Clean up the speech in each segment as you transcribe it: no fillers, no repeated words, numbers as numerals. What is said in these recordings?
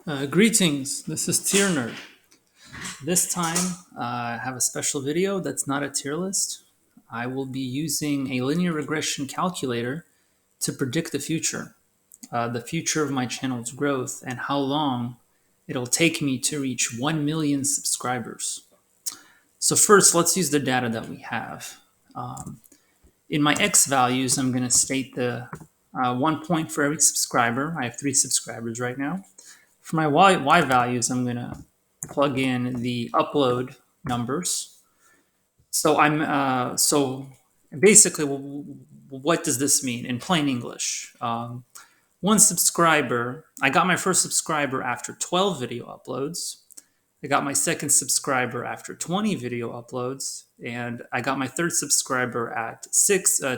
Greetings, this is Tier Nerd. This time I have a special video that's not a tier list. I will be using a linear regression calculator to predict the future of my channel's growth, and how long it'll take me to reach 1 million subscribers. So first, let's use the data that we have. In my X values, I'm going to state the 1 point for every subscriber. I have 3 subscribers right now. For my Y values, I'm going to plug in the upload numbers. So basically, what does this mean in plain English? One subscriber, I got my first subscriber after 12 video uploads. I got my second subscriber after 20 video uploads, and I got my third subscriber at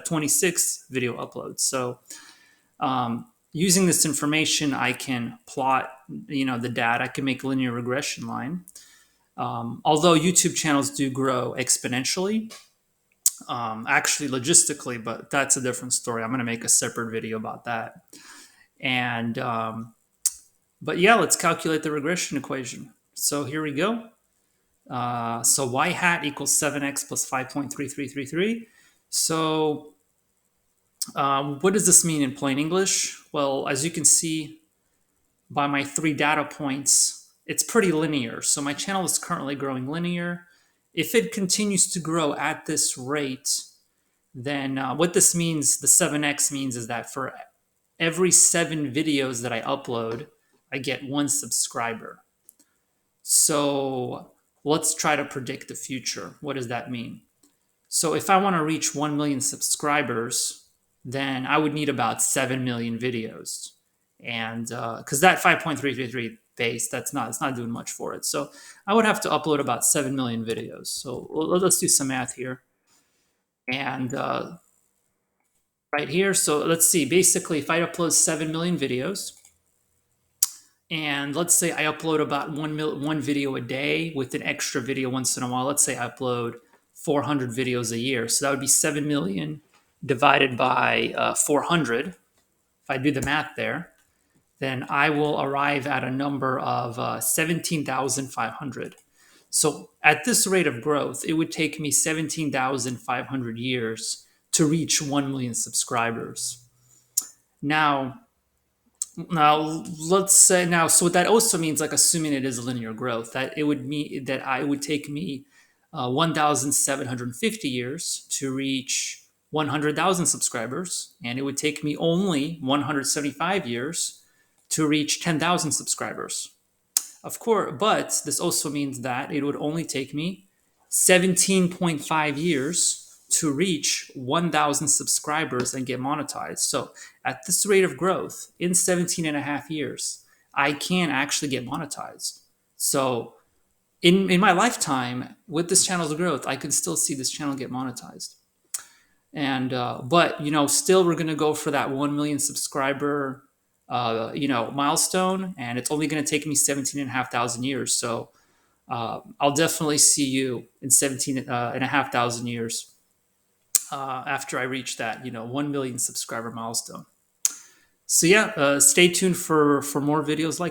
26 video uploads. So using this information, I can plot, the data. I can make a linear regression line. Although YouTube channels do grow exponentially, actually logistically, but that's a different story. I'm going to make a separate video about that. And but yeah, let's calculate the regression equation. So here we go. So y hat equals 7x plus 5.3333. So what does this mean in plain English? Well, as you can see by my 3 data points, it's pretty linear. So my channel is currently growing linear. If it continues to grow at this rate, then what this means, the 7x means, is that for every 7 videos that I upload, I get 1 subscriber. So let's try to predict the future. What does that mean? So if I want to reach 1 million subscribers, then I would need about 7 million videos. And because that 5.333 base, it's not doing much for it. So I would have to upload about 7 million videos. So let's do some math here. And right here, so let's see, basically if I upload 7 million videos, and let's say I upload about one video a day with an extra video once in a while. Let's say I upload 400 videos a year. So that would be 7 million divided by 400. If I do the math there, then I will arrive at a number of 17,500. So at this rate of growth, it would take me 17,500 years to reach 1 million subscribers. Now, let's say so what that also means, like assuming it is a linear growth, that it would mean that it would take me 1,750 years to reach 100,000 subscribers, and it would take me only 175 years to reach 10,000 subscribers. Of course, but this also means that it would only take me 17.5 years to reach 1,000 subscribers and get monetized. So at this rate of growth, in 17 and a half years, I can actually get monetized. So in my lifetime, with this channel's growth, I can still see this channel get monetized. And but still we're going to go for that 1 million subscriber milestone, and it's only going to take me 17,500 years. So I'll definitely see you in 17,500 years after I reach that 1 million subscriber milestone. So yeah, stay tuned for more videos like